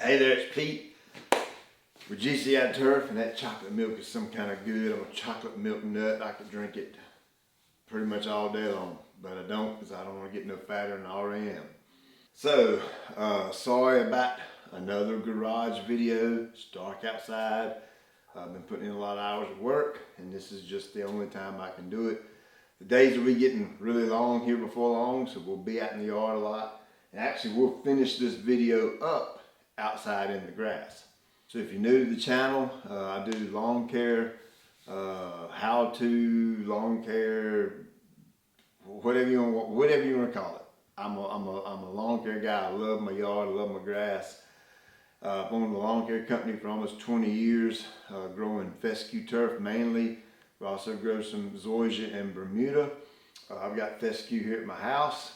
Hey there, it's Pete with GCI Turf, and that chocolate milk is some kind of good. I'm a chocolate milk nut. I could drink it pretty much all day long, but I don't because I don't want to get no fatter than I already am. So, sorry about another garage video. It's dark outside. I've been putting in a lot of hours of work, and this is just the only time I can do it. The days will be getting really long here before long, so we'll be out in the yard a lot. And actually, we'll finish this video up outside in the grass. So if you're new to the channel, I do lawn care, how-to, lawn care, whatever you want to call it. I'm a lawn care guy. I love my yard. I love my grass. I've owned a lawn care company for almost 20 years, growing fescue turf mainly. We also grow some zoysia and Bermuda. I've got fescue here at my house.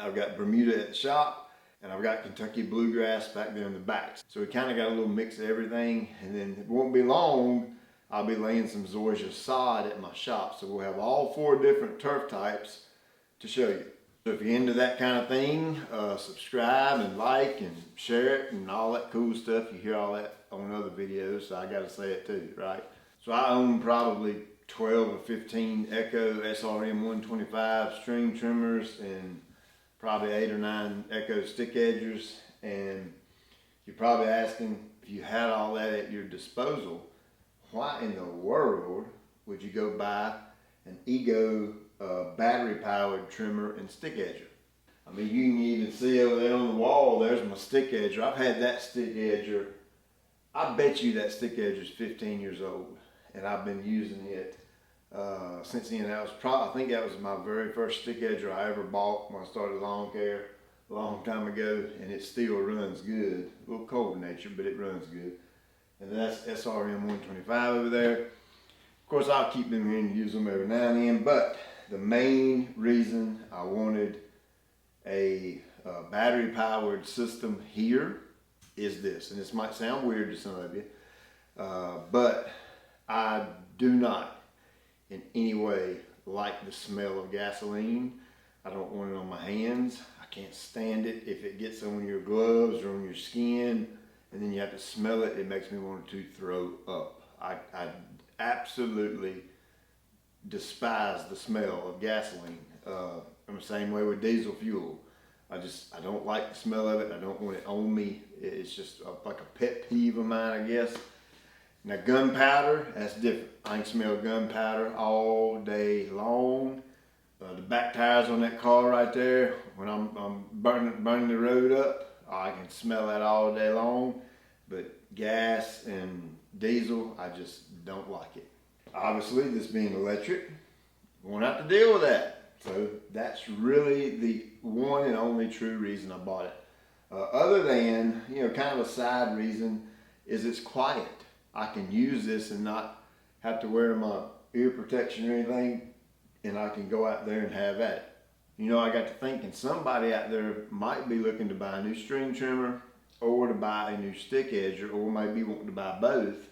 I've got Bermuda at the shop, and I've got Kentucky bluegrass back there in the back. So we kind of got a little mix of everything, and then it won't be long, I'll be laying some zoysia sod at my shop. So we'll have all 4 different turf types to show you. So if you're into that kind of thing, subscribe and like and share it and all that cool stuff. You hear all that on other videos, so I got to say it too, right? So I own probably 12 or 15 Echo SRM 125 string trimmers and probably 8 or 9 Echo stick edgers. And you're probably asking, if you had all that at your disposal, why in the world would you go buy an Ego battery powered trimmer and stick edger? I mean, you can even see over there on the wall, there's my stick edger. I've had that stick edger, I bet you that stick edger is 15 years old, and I've been using it since then. I think that was my very first stick edger I ever bought when I started lawn care a long time ago, and it still runs good. A little cold in nature, but it runs good. And that's SRM 125 over there. Of course, I'll keep them here and use them every now and then, but the main reason I wanted a battery powered system here is this, and this might sound weird to some of you, but I do not in any way like the smell of gasoline. I don't want it on my hands. I can't stand it. If it gets on your gloves or on your skin and then you have to smell it, it makes me want to throw up. I absolutely despise the smell of gasoline. I'm the same way with diesel fuel. I don't like the smell of it. I don't want it on me. It's just like a pet peeve of mine, I guess. Now gunpowder, that's different. I can smell gunpowder all day long. The back tires on that car right there, when I'm burning the road up, I can smell that all day long. But gas and diesel, I just don't like it. Obviously, this being electric, we won't have to deal with that. So that's really the one and only true reason I bought it. Other than, kind of a side reason is it's quiet. I can use this and not have to wear my ear protection or anything, and I can go out there and have at it. I got to thinking somebody out there might be looking to buy a new string trimmer or to buy a new stick edger, or maybe wanting to buy both,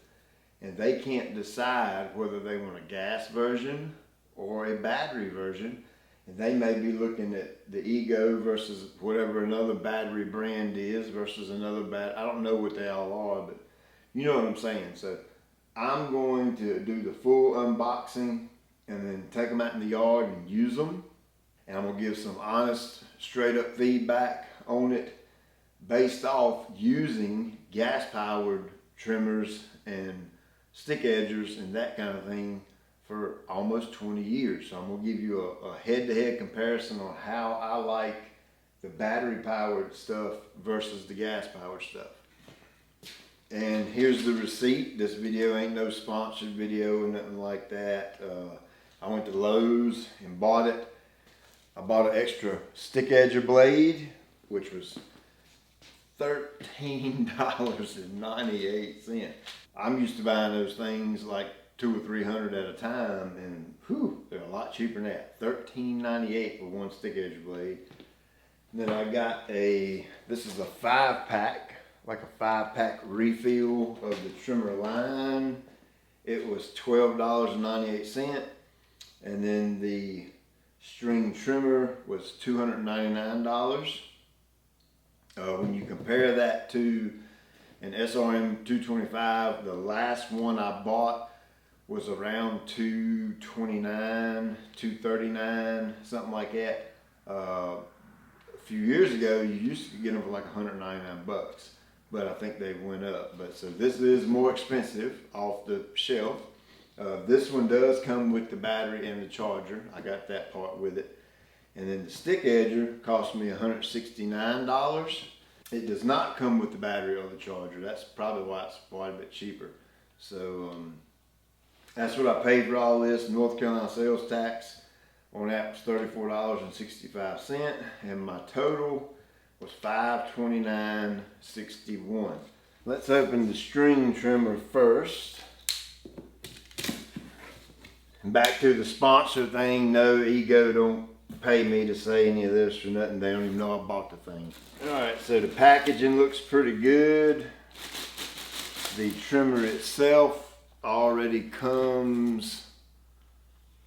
and they can't decide whether they want a gas version or a battery version. And they may be looking at the Ego versus whatever another battery brand is versus another I don't know what they all are, but you know what I'm saying. So I'm going to do the full unboxing and then take them out in the yard and use them. And I'm going to give some honest, straight up feedback on it based off using gas powered trimmers and stick edgers and that kind of thing for almost 20 years. So I'm going to give you a head-to-head comparison on how I like the battery-powered stuff versus the gas-powered stuff. And here's the receipt. This video ain't no sponsored video or nothing like that. I went to Lowe's and bought it. I bought an extra stick edger blade, which was $13.98. I'm used to buying those things like 200 or 300 at a time, and they're a lot cheaper than that. $13.98 for one stick edge blade. And then I got this is a 5-pack, like a 5-pack refill of the trimmer line. It was $12.98, and then the string trimmer was $299. When you compare that to an SRM 225, the last one I bought was around 229, 239, something like that. A few years ago, you used to get them for like 199 bucks, but I think they went up. But so this is more expensive off the shelf. This one does come with the battery and the charger. I got that part with it. And then the stick edger cost me $169. It does not come with the battery or the charger. That's probably why it's quite a bit cheaper. So that's what I paid for all this. North Carolina sales tax on that was $34.65, and my total was $529.61. Let's open the string trimmer first. And back to the sponsor thing. No, Ego don't pay me to say any of this or nothing. They don't even know I bought the thing. Alright, so the packaging looks pretty good. The trimmer itself already comes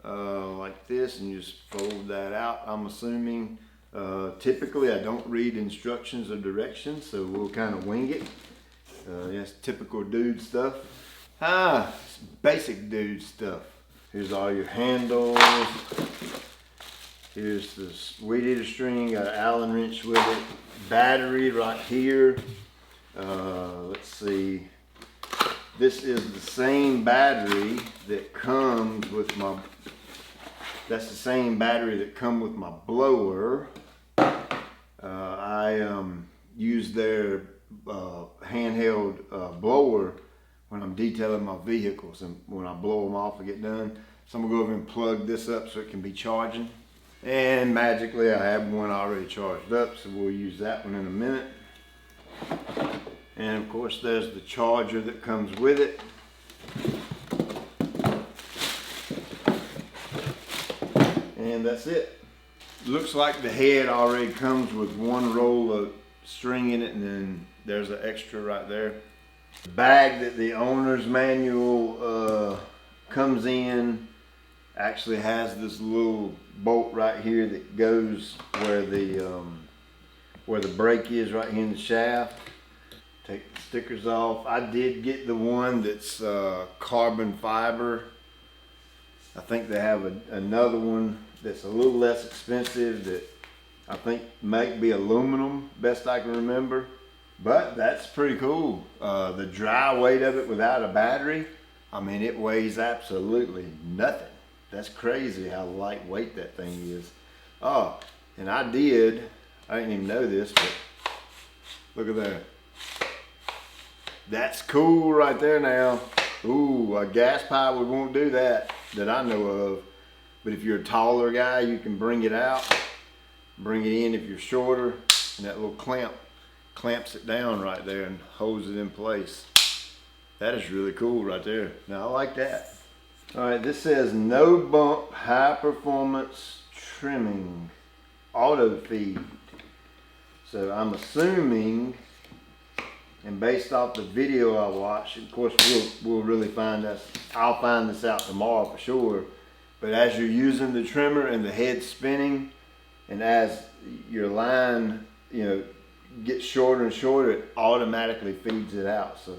like this, and you just fold that out, I'm assuming. Typically I don't read instructions or directions, so we'll kind of wing it. That's typical dude stuff. It's basic dude stuff. Here's all your handles. Here's the weed eater string, got an Allen wrench with it. Battery right here. Let's see. This is the same battery that comes with my, that's the same battery that comes with my blower. I use their handheld blower when I'm detailing my vehicles, and when I blow them off and get done. So I'm gonna go over and plug this up so it can be charging. And magically I have one already charged up, so we'll use that one in a minute. And of course there's the charger that comes with it. And that's it. Looks like the head already comes with one roll of string in it, and then there's an extra right there. The bag that the owner's manual comes in actually has this little bolt right here that goes where the brake is, right here in the shaft. Take the stickers off. I did get the one that's carbon fiber. I think they have another one that's a little less expensive that I think might be aluminum, best I can remember. But that's pretty cool. The dry weight of it without a battery, I mean, it weighs absolutely nothing. That's crazy how lightweight that thing is. Oh, and I didn't even know this, but look at that. That's cool right there now. Ooh, a gas pipe, we won't do that I know of. But if you're a taller guy, you can bring it out, bring it in if you're shorter, and that little clamp clamps it down right there and holds it in place. That is really cool right there. Now I like that. All right, this says no bump, high performance trimming, auto feed. So I'm assuming, and based off the video I watched, of course we'll really find this. I'll find this out tomorrow for sure. But as you're using the trimmer and the head spinning, and as your line, gets shorter and shorter, it automatically feeds it out. So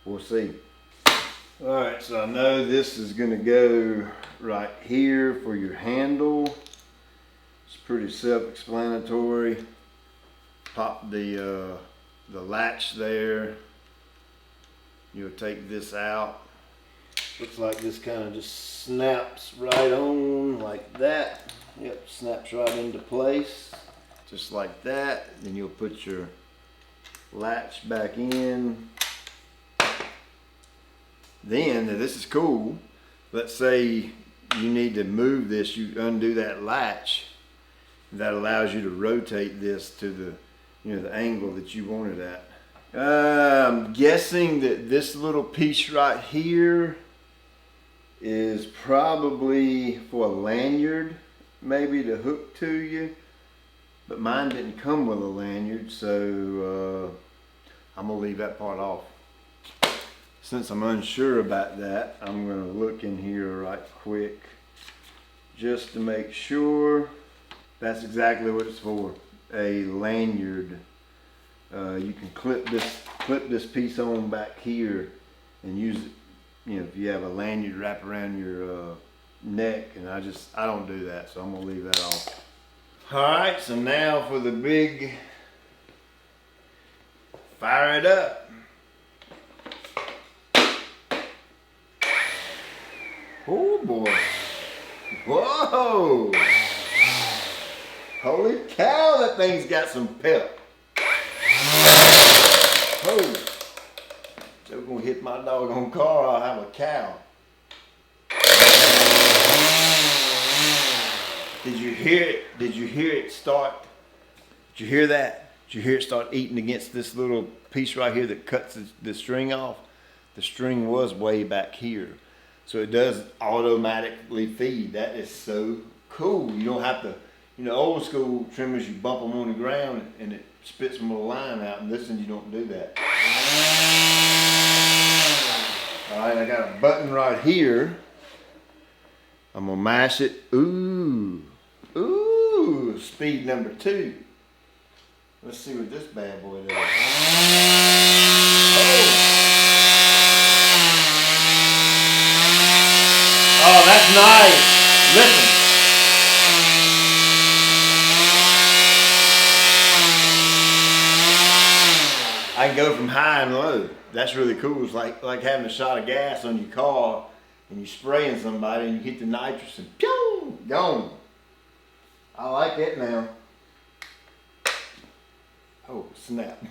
we'll see. All right, so I know this is going to go right here for your handle. It's pretty self-explanatory. Pop the latch there. You'll take this out. Looks like this kind of just snaps right on like that. Yep, snaps right into place. Just like that. Then you'll put your latch back in. Then, this is cool. Let's say you need to move this, you undo that latch. That allows you to rotate this to the angle that you want it at. I'm guessing that this little piece right here is probably for a lanyard, maybe to hook to you. But mine didn't come with a lanyard, so I'm gonna leave that part off. Since I'm unsure about that, I'm gonna look in here right quick just to make sure. That's exactly what it's for, a lanyard. You can clip this piece on back here and use it, you know, if you have a lanyard wrap around your neck, and I don't do that, so I'm gonna leave that off. All right, so now for the big fire it up. Oh boy. Whoa. Holy cow, that thing's got some pep. Oh. So gonna hit my doggone car, I'll have a cow. Did you hear it? Did you hear it start? Did you hear that? Did you hear it start eating against this little piece right here that cuts the string off? The string was way back here. So it does automatically feed. That is so cool. You don't have to, you know, old school trimmers, you bump them on the ground and it spits them a line out, and this one you don't do that. All right, I got a button right here. I'm gonna mash it. Ooh, ooh, speed number 2. Let's see what this bad boy does. Oh, that's nice. Listen. I can go from high and low. That's really cool. It's like having a shot of gas on your car and you're spraying somebody and you hit the nitrous and pew, gone. I like it now. Oh, snap.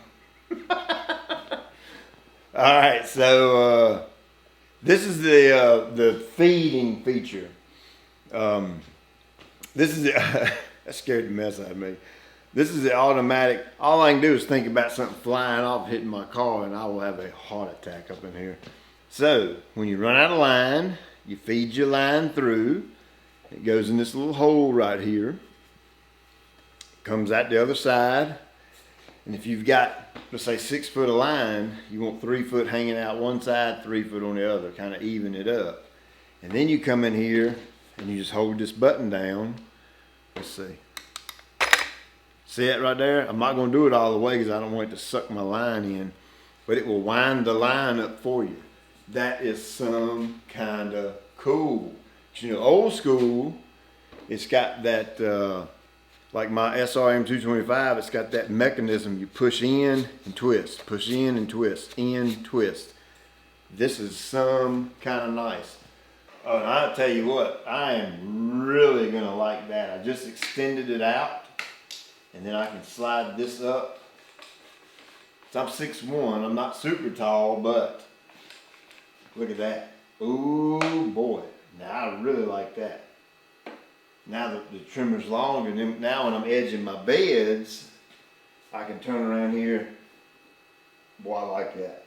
All right, so this is the feeding feature. This is that scared the mess out of me. This is the automatic. All I can do is think about something flying off hitting my car and I will have a heart attack up in here. So when you run out of line, you feed your line through. It goes in this little hole right here. Comes out the other side. And if you've got, let's say 6 foot of line, you want 3 foot hanging out one side, 3 foot on the other, kind of even it up. And then you come in here and you just hold this button down. Let's see. See that right there? I'm not going to do it all the way because I don't want it to suck my line in. But it will wind the line up for you. That is some kind of cool. You know, old school, it's got that, like my SRM 225, it's got that mechanism. You push in and twist, push in and twist, in, twist. This is some kind of nice. Oh, and I'll tell you what, I am really going to like that. I just extended it out. And then I can slide this up. So I'm 6'1", I'm not super tall, but look at that. Ooh boy, now I really like that. Now that the trimmer's longer, and now when I'm edging my beds, I can turn around here. Boy, I like that.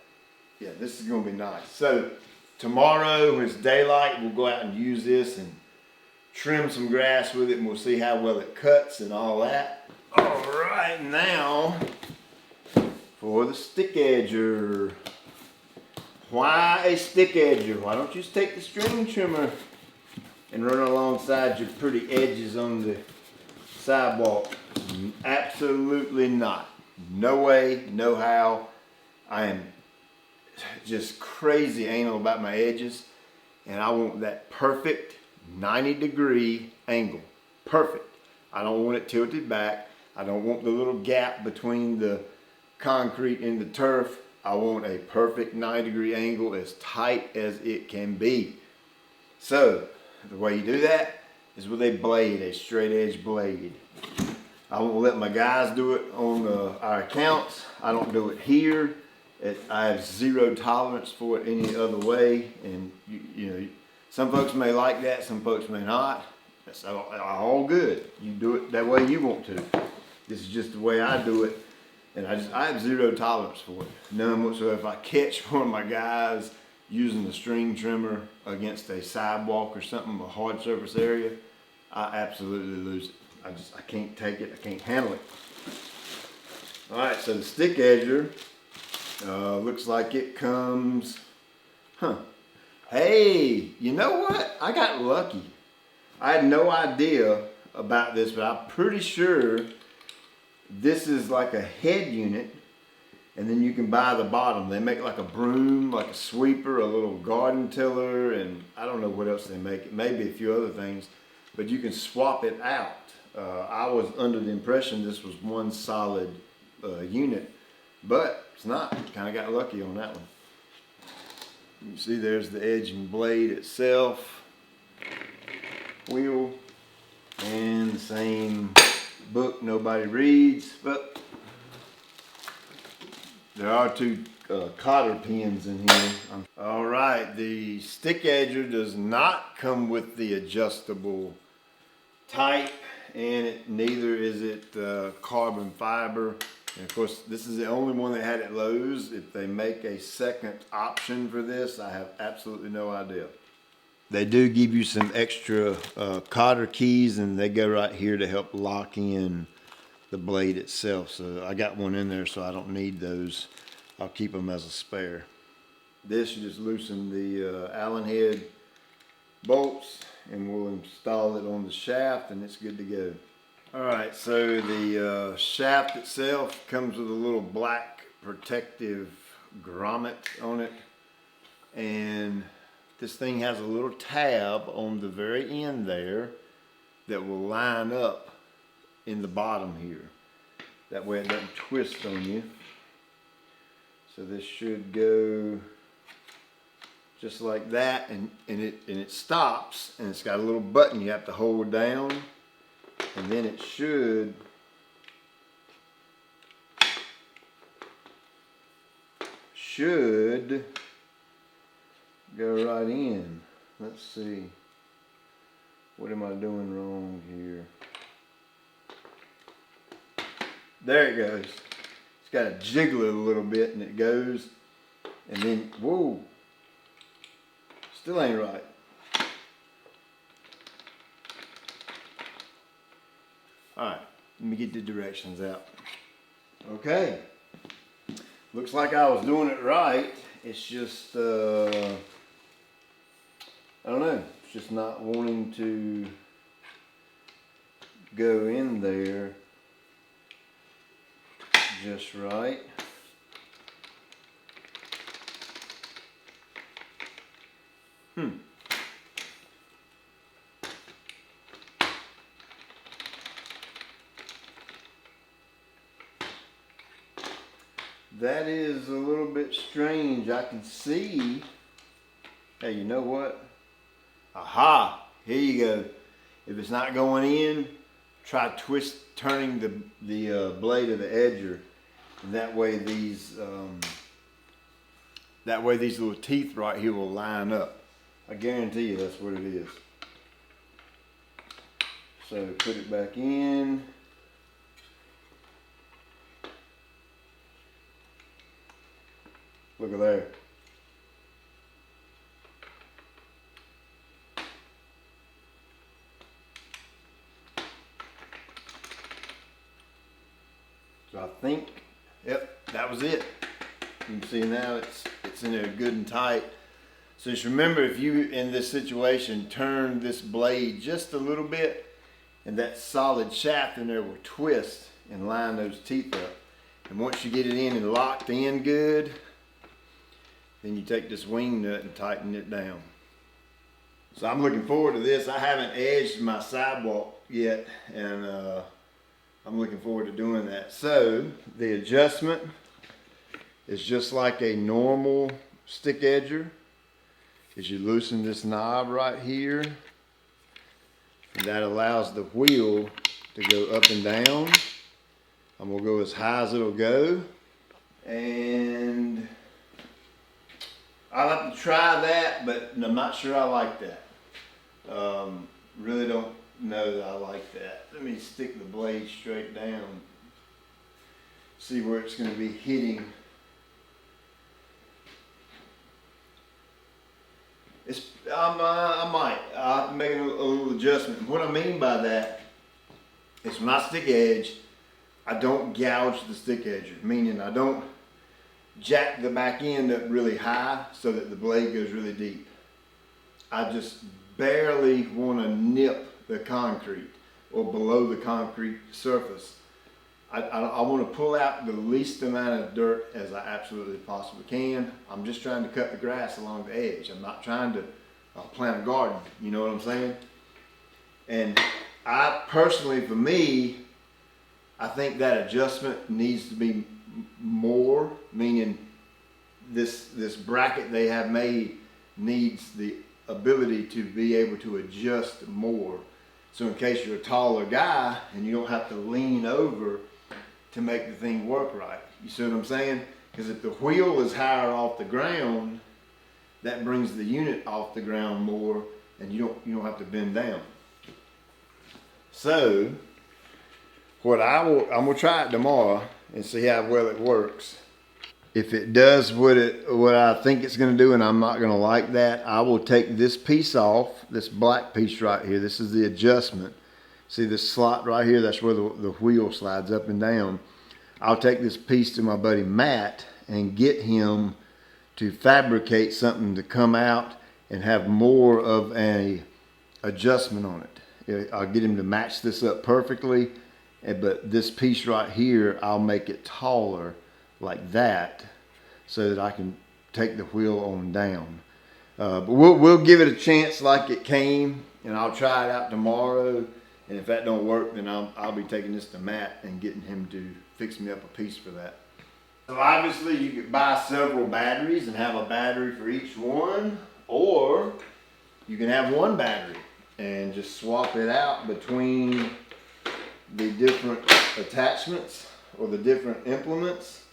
Yeah, this is gonna be nice. So tomorrow when it's daylight, we'll go out and use this and trim some grass with it, and we'll see how well it cuts and all that. All right, now for the stick edger. Why a stick edger? Why don't you just take the string trimmer and run alongside your pretty edges on the sidewalk? Absolutely not. No way, no how. I am just crazy anal about my edges, and I want that perfect 90-degree angle. Perfect. I don't want it tilted back. I don't want the little gap between the concrete and the turf. I want a perfect 90-degree angle, as tight as it can be. So the way you do that is with a blade, a straight edge blade. I won't let my guys do it on our accounts. I don't do it here. I have zero tolerance for it any other way. And you know, some folks may like that, some folks may not. That's all good. You do it that way you want to. This is just the way I do it, and I have zero tolerance for it. None whatsoever. If I catch one of my guys using the string trimmer against a sidewalk or something, a hard surface area, I absolutely lose it. I can't take it. I can't handle it. All right, so the stick edger looks like it comes. Hey, you know what? I got lucky. I had no idea about this, but I'm pretty sure this is like a head unit And then you can buy the bottom. They make like a broom, like a sweeper, a little garden tiller, and I don't know what else they make. It may be a few other things, but you can swap it out. I was under the impression this was one solid unit, but it's not. Kind of got lucky on that one. You see there's the edge and blade itself, wheel, and the same book nobody reads, but there are two cotter pins in here. All right, the stick edger does not come with the adjustable type, and neither is it carbon fiber. And of course, this is the only one they had at Lowe's. If they make a second option for this, I have absolutely no idea. They do give you some extra cotter keys, and they go right here to help lock in the blade itself. So I got one in there, so I don't need those. I'll keep them as a spare. This, you just loosen the Allen head bolts, and we'll install it on the shaft, and it's good to go. Alright, so the shaft itself comes with a little black protective grommet on it, and this thing has a little tab on the very end there that will line up in the bottom here. That way it doesn't twist on you. So this should go just like that, and it stops, and it's got a little button you have to hold down, and then it should go right in. Let's see. What am I doing wrong here? There it goes. It's got to jiggle it a little bit, and it goes, and then, whoa, still ain't right. Alright, let me get the directions out. Okay, looks like I was doing it right. It's just, I don't know, it's just not wanting to go in there just right. That is a little bit strange. I can see. Hey, you know what? Aha! Here you go. If it's not going in, try turning the blade of the edger, and that way these little teeth right here will line up. I guarantee you that's what it is. So put it back in. Look at there. So I think, yep, that was it. You can see now it's in there good and tight. So just remember, if you, in this situation, turn this blade just a little bit, and that solid shaft in there will twist and line those teeth up. And once you get it in and locked in good, then you take this wing nut and tighten it down. So I'm looking forward to this. I haven't edged my sidewalk yet, and I'm looking forward to doing that. So the adjustment is just like a normal stick edger. Is you loosen this knob right here, and that allows the wheel to go up and down. I'm gonna go as high as it'll go, and I'll have to try that, but I'm not sure I like that. Really don't know that I like that. Let me stick the blade straight down. See where it's going to be hitting. I might. I'll make a little adjustment. What I mean by that is when I stick edge, I don't gouge the stick edger, meaning I don't jack the back end up really high so that the blade goes really deep. I just barely want to nip the concrete or below the concrete surface. I want to pull out the least amount of dirt as I absolutely possibly can. I'm just trying to cut the grass along the edge. I'm not trying to plant a garden, you know what I'm saying? And I personally, for me, I think that adjustment needs to be more, meaning this bracket they have made needs the ability to be able to adjust more. So in case you're a taller guy and you don't have to lean over to make the thing work right. You see what I'm saying? Because if the wheel is higher off the ground, that brings the unit off the ground more, and you don't have to bend down. So what I'm gonna try it tomorrow and see how well it works. If it does what I think it's gonna do, and I'm not gonna like that, I will take this piece off, this black piece right here. This is the adjustment. See this slot right here? That's where the wheel slides up and down. I'll take this piece to my buddy Matt and get him to fabricate something to come out and have more of a adjustment on it. I'll get him to match this up perfectly, but this piece right here, I'll make it taller like that so that I can take the wheel on down. But we'll give it a chance like it came, and I'll try it out tomorrow. And if that don't work, then I'll be taking this to Matt and getting him to fix me up a piece for that. So obviously you could buy several batteries and have a battery for each one, or you can have one battery and just swap it out between the different attachments or the different implements.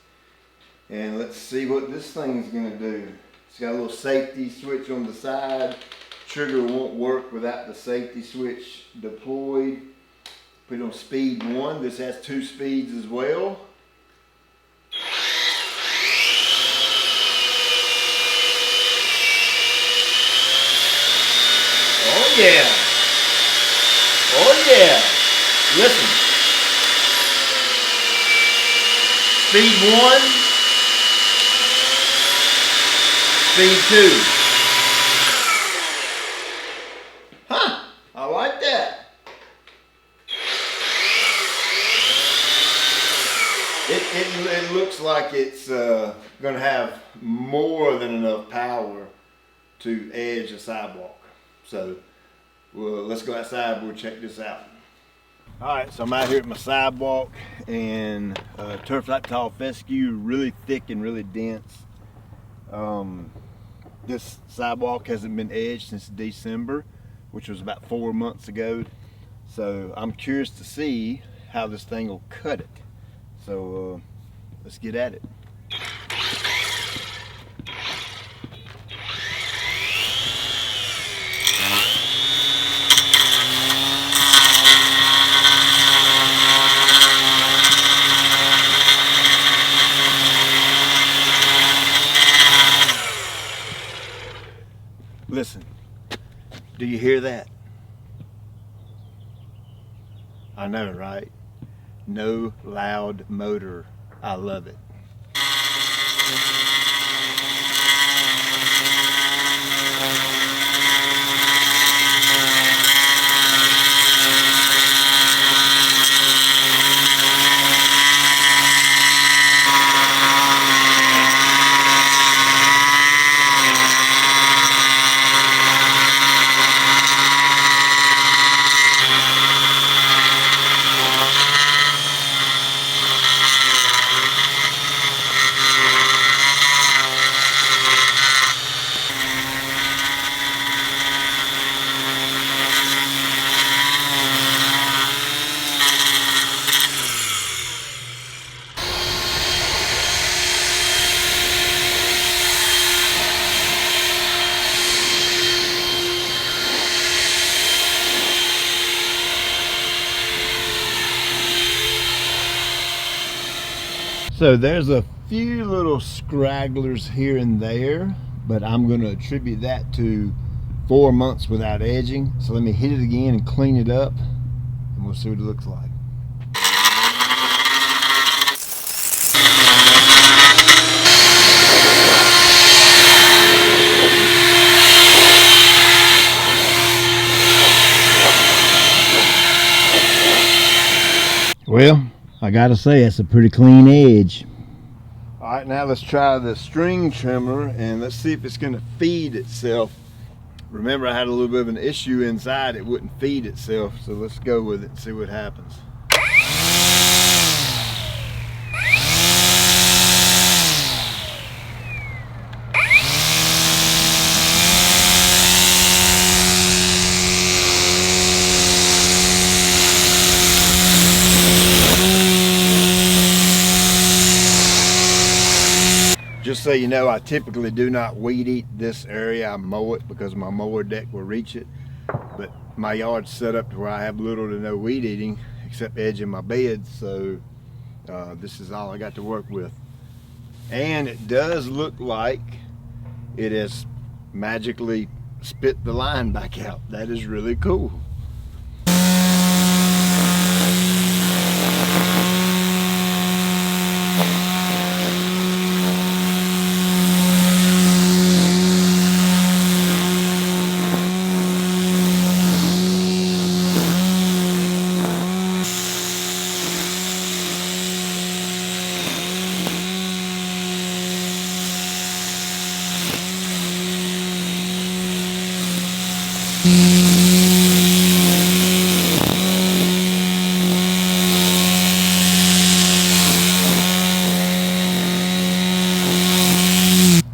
And let's see what this thing's gonna do. It's got a little safety switch on the side. Trigger won't work without the safety switch deployed. Put it on speed 1. This has 2 speeds as well. Oh yeah. Oh yeah. Listen. Speed 1. Speed 2. I like that. It looks like it's going to have more than enough power to edge a sidewalk. So let's go outside. We'll check this out. All right, so I'm out here at my sidewalk, and Turf Like Tall Fescue, really thick and really dense. This sidewalk hasn't been edged since December, which was about 4 months ago. So I'm curious to see how this thing will cut it. So let's get at it. Listen, do you hear that? I know, right? No loud motor. I love it. So there's a few little scragglers here and there, but I'm going to attribute that to 4 months without edging. So let me hit it again and clean it up, and we'll see what it looks like. Well, I gotta say, it's a pretty clean edge. All right, now let's try the string trimmer and let's see if it's gonna feed itself. Remember, I had a little bit of an issue inside. It wouldn't feed itself, so let's go with it and see what happens. Just so you know, I typically do not weed eat this area. I mow it because my mower deck will reach it. But my yard's set up to where I have little to no weed eating except edging my beds, so this is all I got to work with. And it does look like it has magically spit the line back out. That is really cool.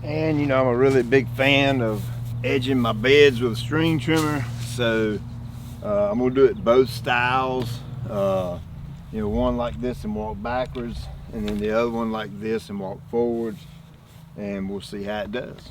And you know, I'm a really big fan of edging my beds with a string trimmer, so I'm gonna do it both styles. You know, one like this and walk backwards, and then the other one like this and walk forwards, and we'll see how it does.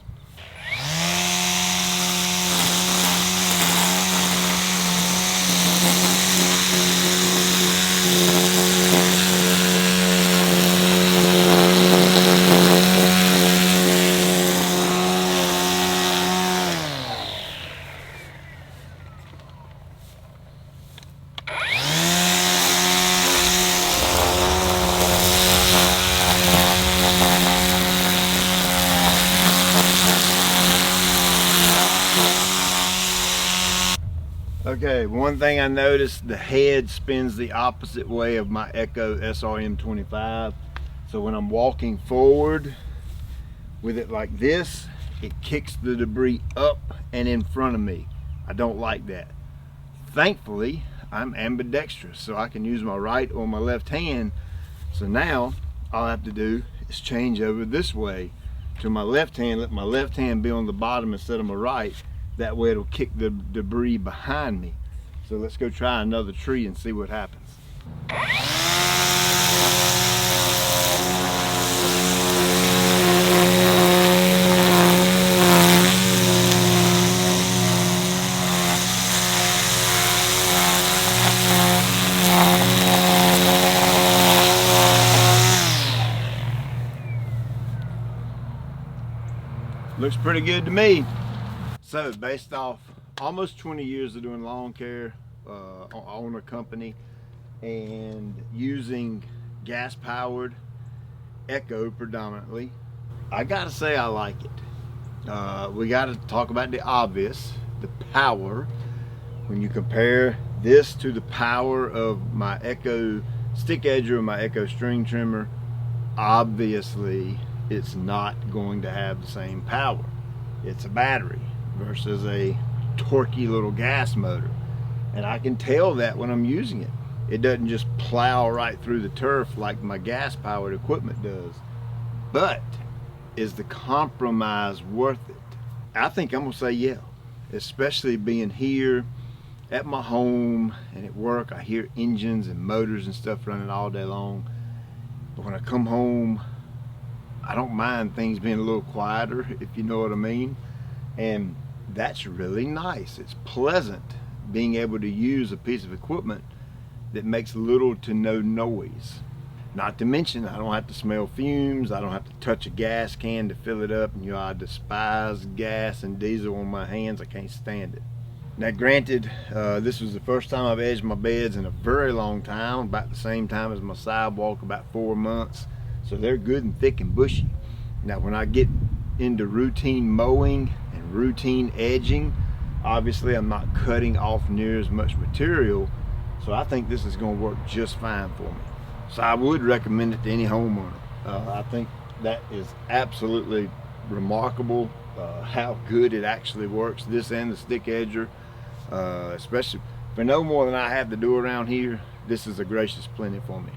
Okay, one thing I noticed, the head spins the opposite way of my Echo SRM25. So when I'm walking forward with it like this, it kicks the debris up and in front of me. I don't like that. Thankfully, I'm ambidextrous, so I can use my right or my left hand. So now all I have to do is change over this way to my left hand, let my left hand be on the bottom instead of my right. That way it'll kick the debris behind me. So let's go try another tree and see what happens. Looks pretty good to me. So based off almost 20 years of doing lawn care, on a company, and using gas powered Echo predominantly, I gotta say I like it. We gotta talk about the obvious, the power. When you compare this to the power of my Echo stick edger or my Echo string trimmer, obviously it's not going to have the same power. It's a battery versus a torquey little gas motor, and I can tell that when I'm using it. It doesn't just plow right through the turf like my gas powered equipment does. But is the compromise worth it? I think I'm gonna say yeah, especially being here at my home and at work. I hear engines and motors and stuff running all day long, but when I come home, I don't mind things being a little quieter, if you know what I mean. And that's really nice. It's pleasant being able to use a piece of equipment that makes little to no noise. Not to mention, I don't have to smell fumes. I don't have to touch a gas can to fill it up. And you know, I despise gas and diesel on my hands. I can't stand it. Now granted, this was the first time I've edged my beds in a very long time, about the same time as my sidewalk, about 4 months. So they're good and thick and bushy. Now when I get into routine mowing and routine edging, obviously I'm not cutting off near as much material, so I think this is going to work just fine for me. So I would recommend it to any homeowner. I think that is absolutely remarkable how good it actually works. This and the stick edger, especially for no more than I have to do around here, this is a gracious plenty for me.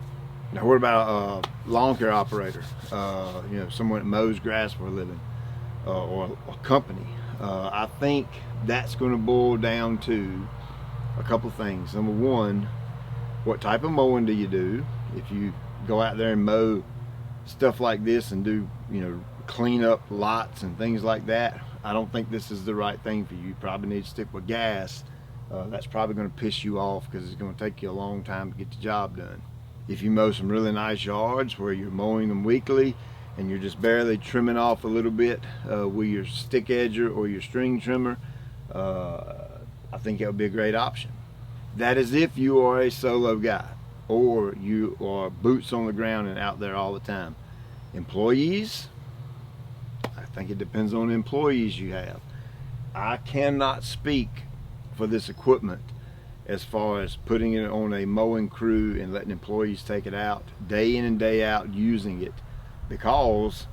Now what about a lawn care operator? Someone that mows grass for a living, or a company. I think that's going to boil down to a couple of things. Number one, what type of mowing do you do? If you go out there and mow stuff like this and do, clean up lots and things like that, I don't think this is the right thing for you. You probably need to stick with gas. That's probably going to piss you off because it's going to take you a long time to get the job done. If you mow some really nice yards where you're mowing them weekly and you're just barely trimming off a little bit with your stick edger or your string trimmer, I think that would be a great option. That is if you are a solo guy or you are boots on the ground and out there all the time. Employees, I think it depends on the employees you have. I cannot speak for this equipment as far as putting it on a mowing crew and letting employees take it out day in and day out using it, because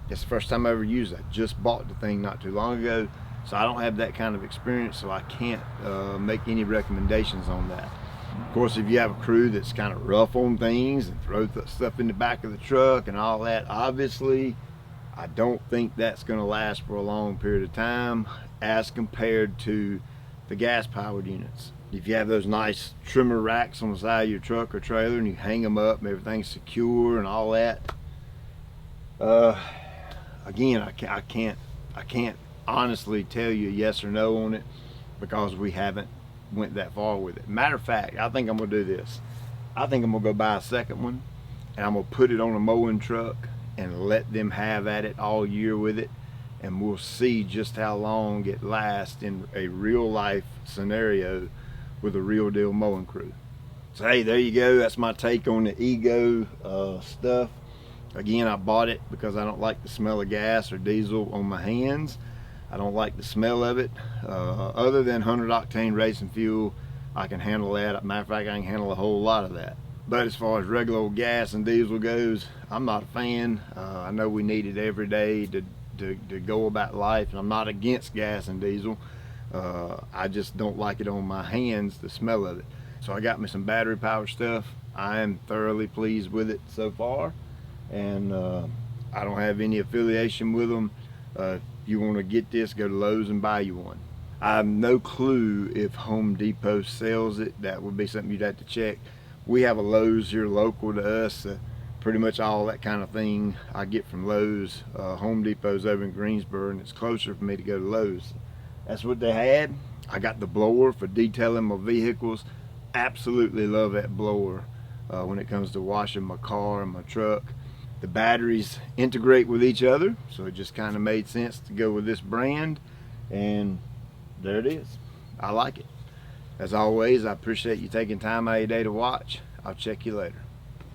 it's the first time I ever used it. I just bought the thing not too long ago, so I don't have that kind of experience, so I can't make any recommendations on that. Of course, if you have a crew that's kind of rough on things and throw stuff in the back of the truck and all that, obviously I don't think that's going to last for a long period of time as compared to the gas powered units. If you have those nice trimmer racks on the side of your truck or trailer and you hang them up and everything's secure and all that, again, I can't honestly tell you yes or no on it because we haven't went that far with it. Matter of fact, I think I'm gonna do this. I think I'm gonna go buy a second one and I'm gonna put it on a mowing truck and let them have at it all year with it, and we'll see just how long it lasts in a real life scenario with a real deal mowing crew. So hey, there you go. That's my take on the Ego stuff. Again, I bought it because I don't like the smell of gas or diesel on my hands. I don't like the smell of it. Other than 100 octane racing fuel, I can handle that. Matter of fact, I can handle a whole lot of that. But as far as regular old gas and diesel goes, I'm not a fan. I know we need it every day to go about life, and I'm not against gas and diesel. I just don't like it on my hands, the smell of it. So I got me some battery powered stuff. I am thoroughly pleased with it so far, and I don't have any affiliation with them. If you want to get this, go to Lowe's and buy you one. I have no clue if Home Depot sells it. That would be something you'd have to check. We have a Lowe's here local to us. Pretty much all that kind of thing I get from Lowe's. Home Depot's over in Greensboro, and it's closer for me to go to Lowe's. That's what they had. I got the blower for detailing my vehicles. Absolutely love that blower when it comes to washing my car and my truck. The batteries integrate with each other, so it just kind of made sense to go with this brand, and there it is. I like it. As always, I appreciate you taking time out of your day to watch. I'll check you later.